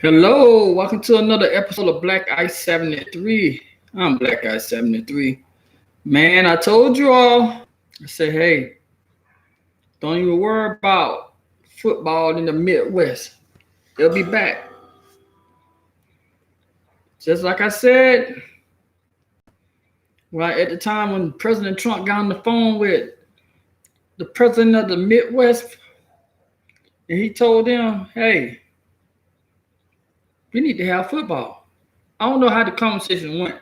Hello, welcome to another episode of Black Ice 73. I'm Black Ice 73. Man, I told you all, I said, hey, don't even worry about football in the Midwest. They'll be back. Just like I said, right at the time when President Trump got on the phone with the president of the Midwest, and he told them, hey, we need to have football. I don't know how the conversation went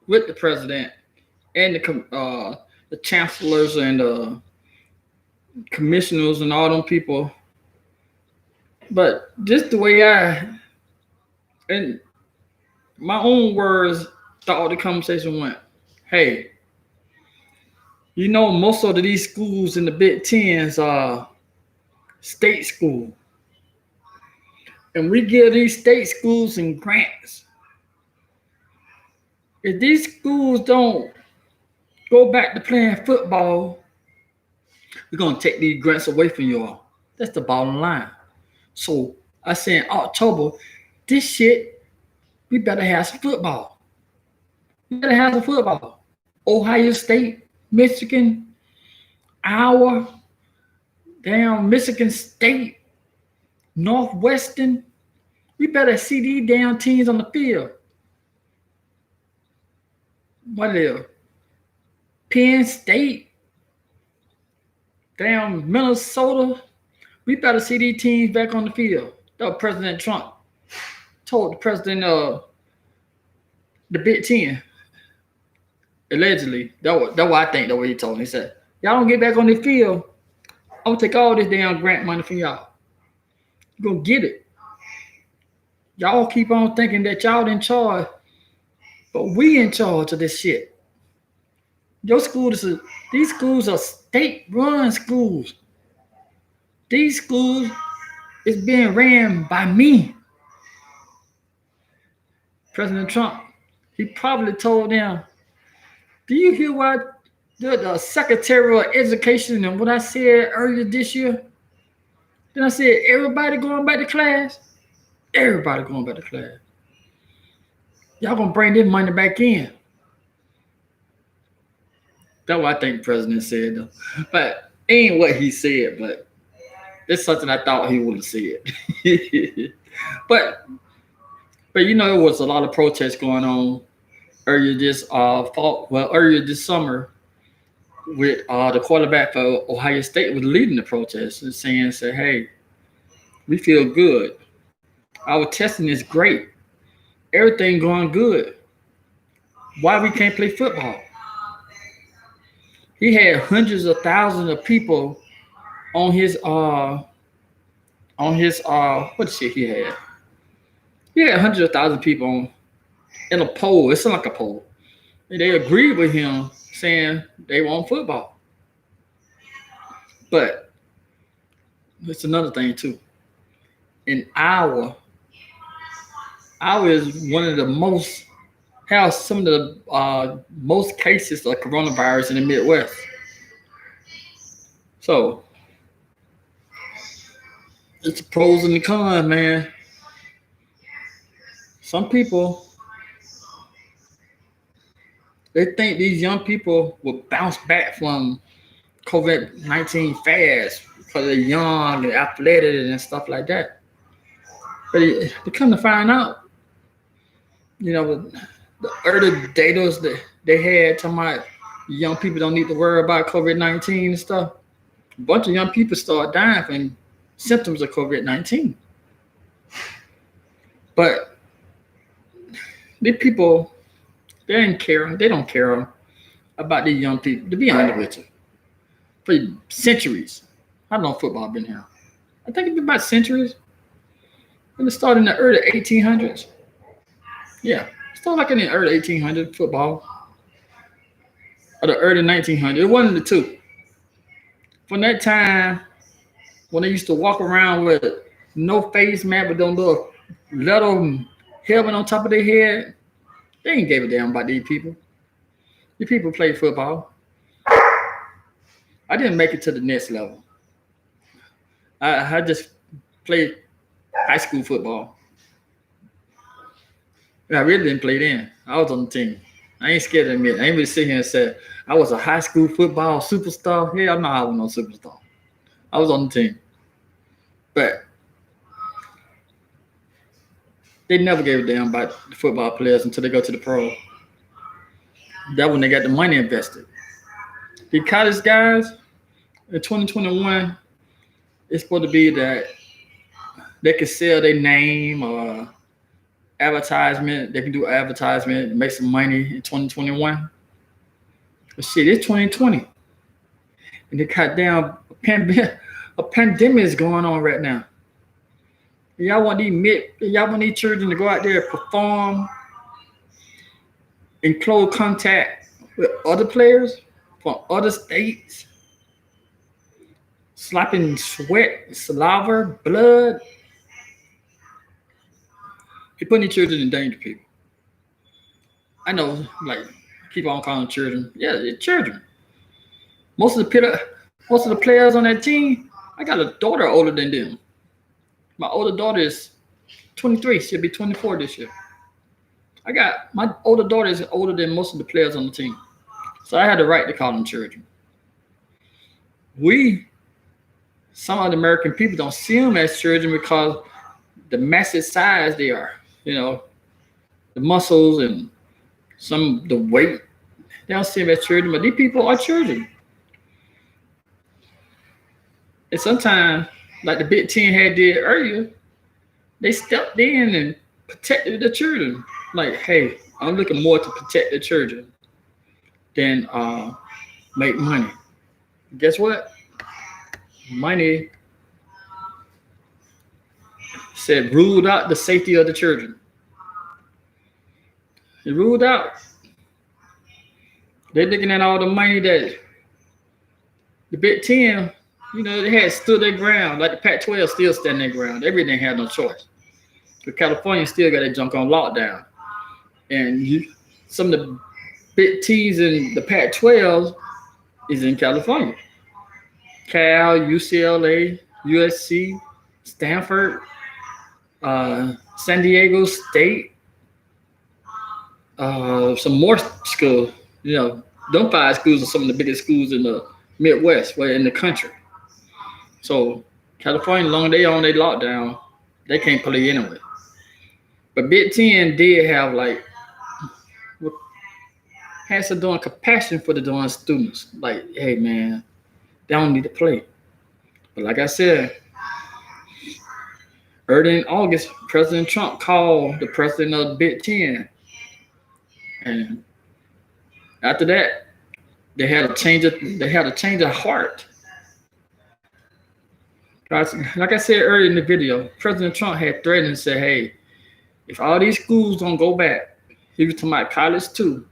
with the president and the chancellors and the commissioners and all them people. But just the way in my own words, thought the conversation went, hey, most of these schools in the Big Tens are state school. And we give these state schools some grants. If these schools don't go back to playing football, we're going to take these grants away from you all. That's the bottom line. So I said in October, this shit, we better have some football. We better have some football. Ohio State, Michigan, Iowa, damn Michigan State, Northwestern. We better see these damn teams on the field. What else? Penn State, damn Minnesota. We better see these teams back on the field. That was President Trump told the president of the Big Ten. Allegedly. That's what I think, the way he told him. He said, y'all don't get back on the field, I'm going to take all this damn grant money from y'all. You're going to get it. Y'all keep on thinking that y'all in charge, but we in charge of this shit. These schools are state-run schools. These schools is being ran by me. President Trump, he probably told them, do you hear what the Secretary of Education and what I said earlier this year? Then I said, everybody going back to class? Everybody going back to class. Y'all going to bring this money back in. That's what I think the president said, though. But ain't what he said, but it's something I thought he would have said. but it was a lot of protests going on earlier this summer with the quarterback for Ohio State was leading the protest and saying, hey, we feel good. Our testing is great. Everything going good. Why we can't play football? He had hundreds of thousands of people on his what shit he had? He had hundreds of thousands of people in a poll. It sounded like a poll. And they agreed with him saying they want football. But it's another thing too. In Iowa is one of the has some of the most cases of coronavirus in the Midwest. So it's the pros and the cons, man. Some people, they think these young people will bounce back from COVID-19 fast because they're young and athletic and stuff like that. But they come to find out, the early data that they had talking about young people don't need to worry about COVID-19 and stuff. A bunch of young people start dying from symptoms of COVID-19. But these people, they don't care about these young people. To be honest with you, for centuries, how long football been here? I think it's been about centuries. It started in the early 1800s. Yeah, it started like in the early 1800s football. Or the early 1900s. It wasn't the two. From that time, when they used to walk around with no face mask with them little leather helmet on top of their head, they ain't gave a damn about these people. These people play football. I didn't make it to the next level. I just played high school football. I really didn't play then. I was on the team. I ain't scared to admit. I ain't really sit here and say I was a high school football superstar. Hell no, I was no superstar. I was on the team. But they never gave a damn about the football players until they go to the pro. That when they got the money invested. The college guys in 2021, it's supposed to be that they can sell their name or advertisement. They can do advertisement, make some money in 2021. But shit, it's 2020. And they cut down a pandemic is going on right now. Y'all want these children to go out there and perform in close contact with other players from other states, slapping sweat, saliva, blood. You're putting these children in danger, people. I know, like, keep on calling them children. Yeah, they're children. Most of the players on that team, I got a daughter older than them. My older daughter is 23. She'll be 24 this year. My older daughter is older than most of the players on the team. So I had the right to call them children. Some of the American people don't see them as children because the massive size they are. You know, the muscles and the weight. They don't see them as children, but these people are children. And sometimes, like the Big Ten had did earlier, they stepped in and protected the children. Like, hey, I'm looking more to protect the children than make money. Guess what? Money said ruled out the safety of the children. It ruled out. They're looking at all the money that the Big Ten, you know, they had stood their ground. Like the Pac-12 still stand their ground. They really didn't have no choice. But California still got their junk on lockdown. And some of the big teams in the Pac-12 is in California. Cal, UCLA, USC, Stanford, San Diego State, some more schools. You know, them 5 schools are some of the biggest schools in the Midwest, in the country. So California, long they on their lockdown, they can't play anyway. But Big Ten did have had some doing compassion for the doing students. Like, hey man, they don't need to play. But like I said, early in August, President Trump called the president of the Big Ten. And after that, they had a change of heart. Like I said earlier in the video, President Trump had threatened and said, hey, if all these schools don't go back, he was talking about college too,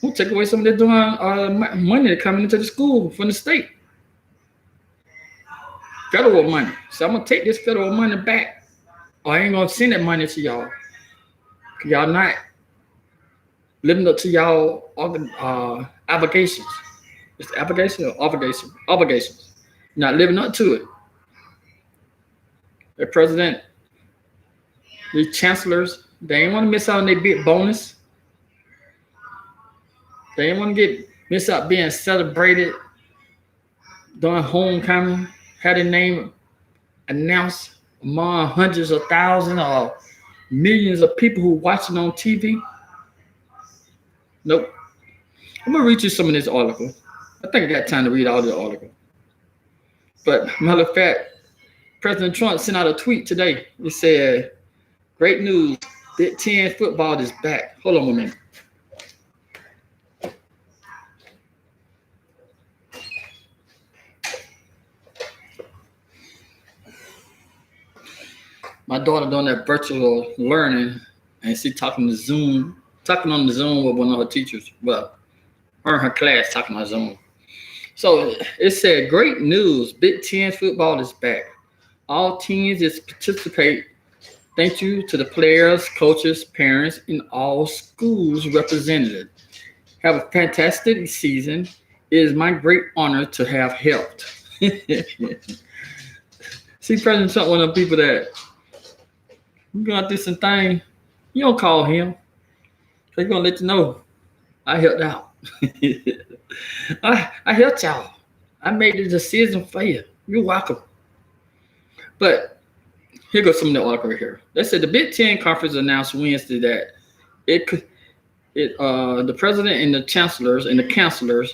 we'll take away some of their money coming into the school from the state. Federal money. So I'm going to take this federal money back, or I ain't going to send that money to y'all. Y'all not living up to y'all obligations. It's obligation or obligation? Obligations. Not living up to it. The president, the chancellors, they ain't want to miss out on their big bonus. They ain't want to miss out being celebrated during homecoming, had their name announced among hundreds of thousands or millions of people who watching on TV. Nope. I'm going to read you some of this article. I think I got time to read all the article. But matter of fact, President Trump sent out a tweet today. He said, great news, Big Ten football is back. Hold on a minute. My daughter doing that virtual learning, and she talking on the Zoom with one of her teachers. Well, her and her class talking on Zoom. So it said, great news, Big Ten football is back. All teams is participate. Thank you to the players, coaches, parents, and all schools represented. Have a fantastic season. It is my great honor to have helped. See, President Trump, one of the people that we're going through some things. You don't call him. He's gonna let you know I helped out. I helped y'all. I made the decision for you. You're welcome. But here goes some of the article right here. They said the Big Ten Conference announced Wednesday that it could the president and the chancellors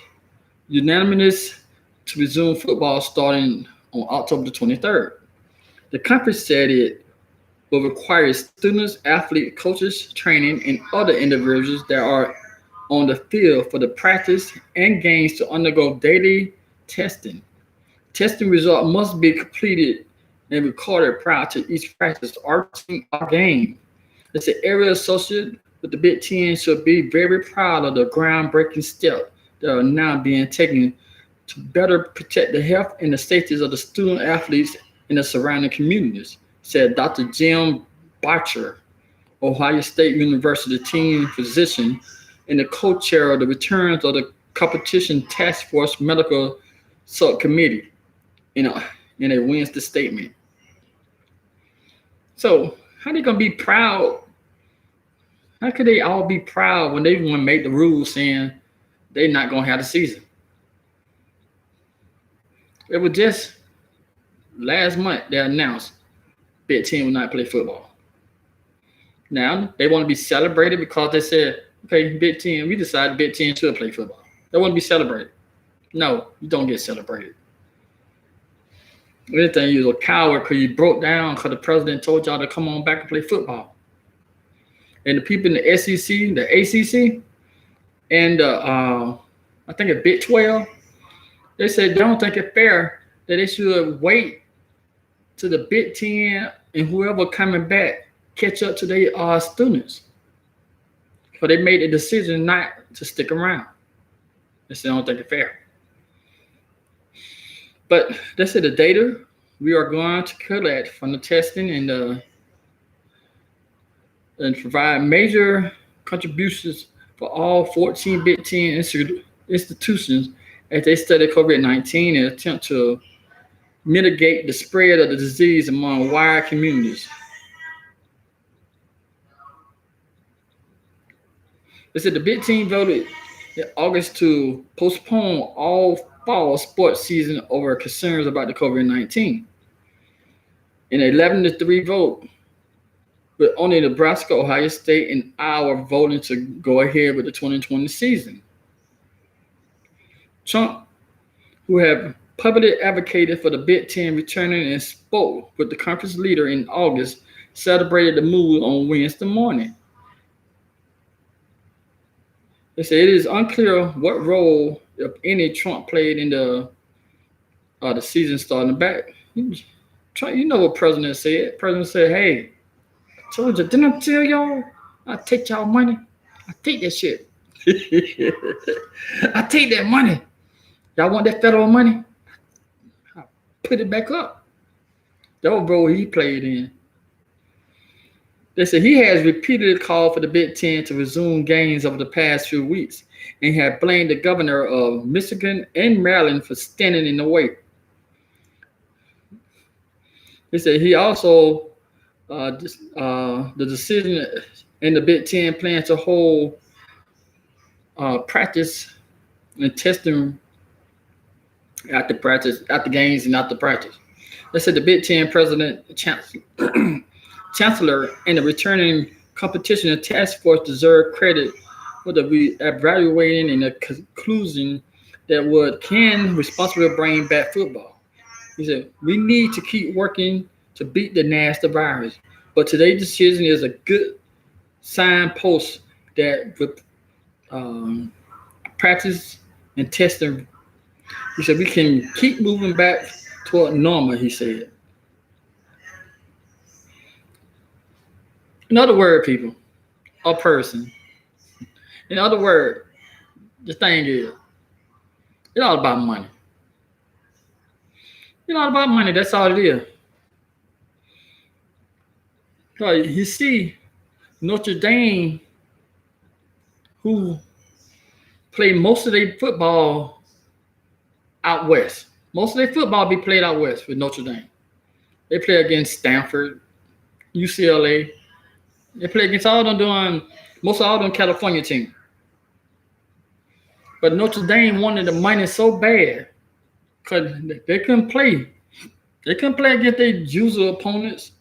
unanimous to resume football starting on October the 23rd. The conference said it will require students, athletes, coaches, training, and other individuals that are on the field for the practice and games to undergo daily testing. Testing results must be completed and recorded prior to each practice or team or game. As an area associated with the Big Ten should be very proud of the groundbreaking steps that are now being taken to better protect the health and the safety of the student athletes and the surrounding communities, said Dr. Jim Butcher, Ohio State University team physician and the co-chair of the Returns of the Competition Task Force Medical Subcommittee in a Wednesday statement. So how they gonna be proud? How could they all be proud when they want to make the rules saying they're not gonna have the season? It was just last month they announced Big Ten will not play football. Now they want to be celebrated because they said, okay, Big Ten, we decided Big Ten should play football. They want to be celebrated. No, you don't get celebrated. If anything, you was a coward because you broke down because the president told y'all to come on back and play football. And the people in the SEC, the ACC, and I think a Big 12, they said they don't think it's fair that they should wait to the Big Ten and whoever coming back catch up to their students. So they made a decision not to stick around. They said they don't think it's fair. But they said the data we are going to collect from the testing and provide major contributions for all 14 Big Ten institutions as they study COVID-19 and attempt to mitigate the spread of the disease among wide communities. They said the Big Ten voted in August to postpone all fall sports season over concerns about the COVID-19. In an 11-3 vote, with only Nebraska, Ohio State, and Iowa voting to go ahead with the 2020 season. Trump, who have publicly advocated for the Big Ten returning and spoke with the conference leader in August, celebrated the move on Wednesday morning. They say it is unclear what role, if any, Trump played in the season starting back. Trump, you know what President said. President said, hey, I told you, didn't I tell y'all I take y'all money? I take that shit. I take that money. Y'all want that federal money? I'll put it back up. That was role he played in. They said he has repeatedly called for the Big Ten to resume games over the past few weeks and have blamed the governor of Michigan and Maryland for standing in the way. They said he also, the decision in the Big Ten plan to hold practice and testing after games and after practice. They said the Big Ten president, chancellor, and the returning competition and task force deserve credit for the evaluating and the conclusion that can responsibly bring back football. He said, we need to keep working to beat the nasty virus, but today's decision is a good signpost that with practice and testing, he said, we can keep moving back toward normal, he said. In other words, people, a person. In other words, the thing is, it's all about money. It's all about money. That's all it is. So you see, Notre Dame, who play most of their football out west. Most of their football be played out west with Notre Dame. They play against Stanford, UCLA, They play against all them doing most of all them California teams. But Notre Dame wanted the money so bad because they couldn't play. They couldn't play against their usual opponents.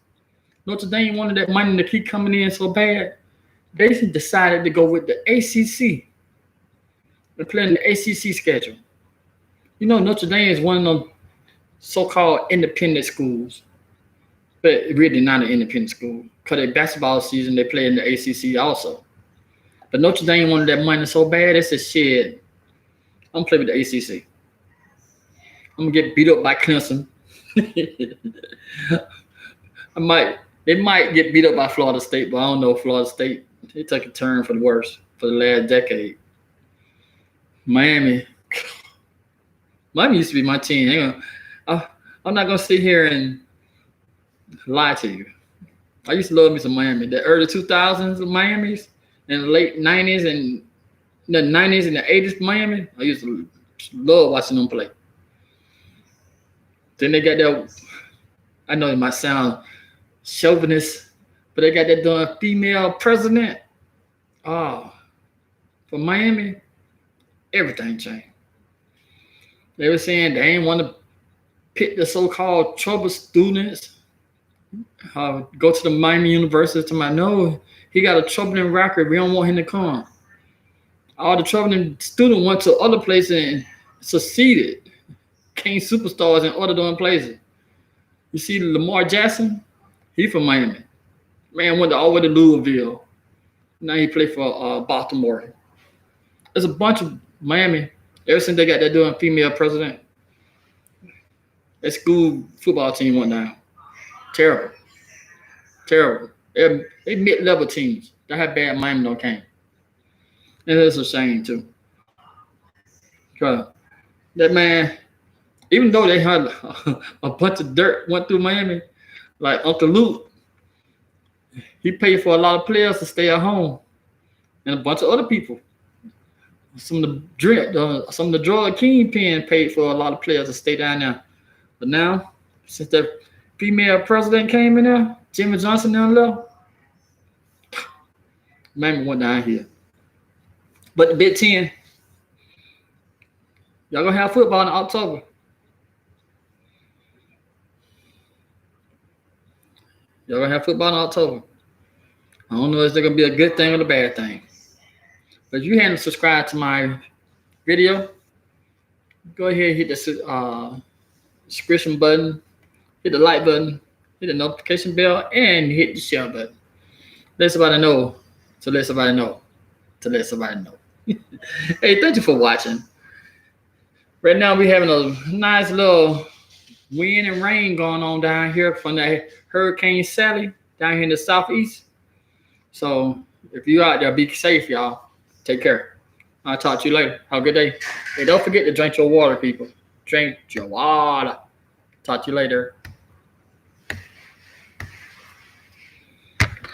Notre Dame wanted that money to keep coming in so bad. They decided to go with the ACC. They're playing the ACC schedule. You know, Notre Dame is one of them so-called independent schools, but really not an independent school. Because their basketball season, they play in the ACC also. But Notre Dame wanted that money so bad, they said, shit, I'm going to play with the ACC. I'm going to get beat up by Clemson. They might get beat up by Florida State, but I don't know Florida State. They took a turn for the worse for the last decade. Miami used to be my team. I'm not going to sit here and lie to you. I used to love me some Miami. The early 2000s of Miami's and the late 90s and the 90s and the 80s Miami, I used to love watching them play. Then they got that, I know it might sound chauvinist, but they got that damn female president. Oh, for Miami, everything changed. They were saying they ain't want to pick the so-called trouble students. Go to the Miami University. No, he got a troubling record. We don't want him to come. All the troubling students went to other places and succeeded. Came superstars in other doing places. You see Lamar Jackson? He from Miami. Man went all the way to Louisville. Now he play for Baltimore. There's a bunch of Miami. Ever since they got that doing female president, that school football team went down. Terrible. They mid-level teams. That's how bad Miami don't came. And it's a shame too. Cause that man, even though they had a bunch of dirt went through Miami, like Uncle Luke, he paid for a lot of players to stay at home, and a bunch of other people. Some of the drug kingpin paid for a lot of players to stay down there. But now, since the female president came in there, Jimmy Johnson now left, Miami went down here. But the Big Ten, y'all gonna have football in October. Y'all gonna have football in October. I don't know if it's gonna be a good thing or a bad thing. But if you haven't subscribed to my video, go ahead and hit the subscription button, hit the like button, hit the notification bell, and hit the share button. Let somebody know to let somebody know to let somebody know. Hey, thank you for watching. Right now we're having a nice little wind and rain going on down here from that Hurricane Sally down here in the southeast. So if you're out there, be safe, y'all. Take care. I'll talk to you later. Have a good day. Hey, don't forget to drink your water, people. Drink your water. Talk to you later.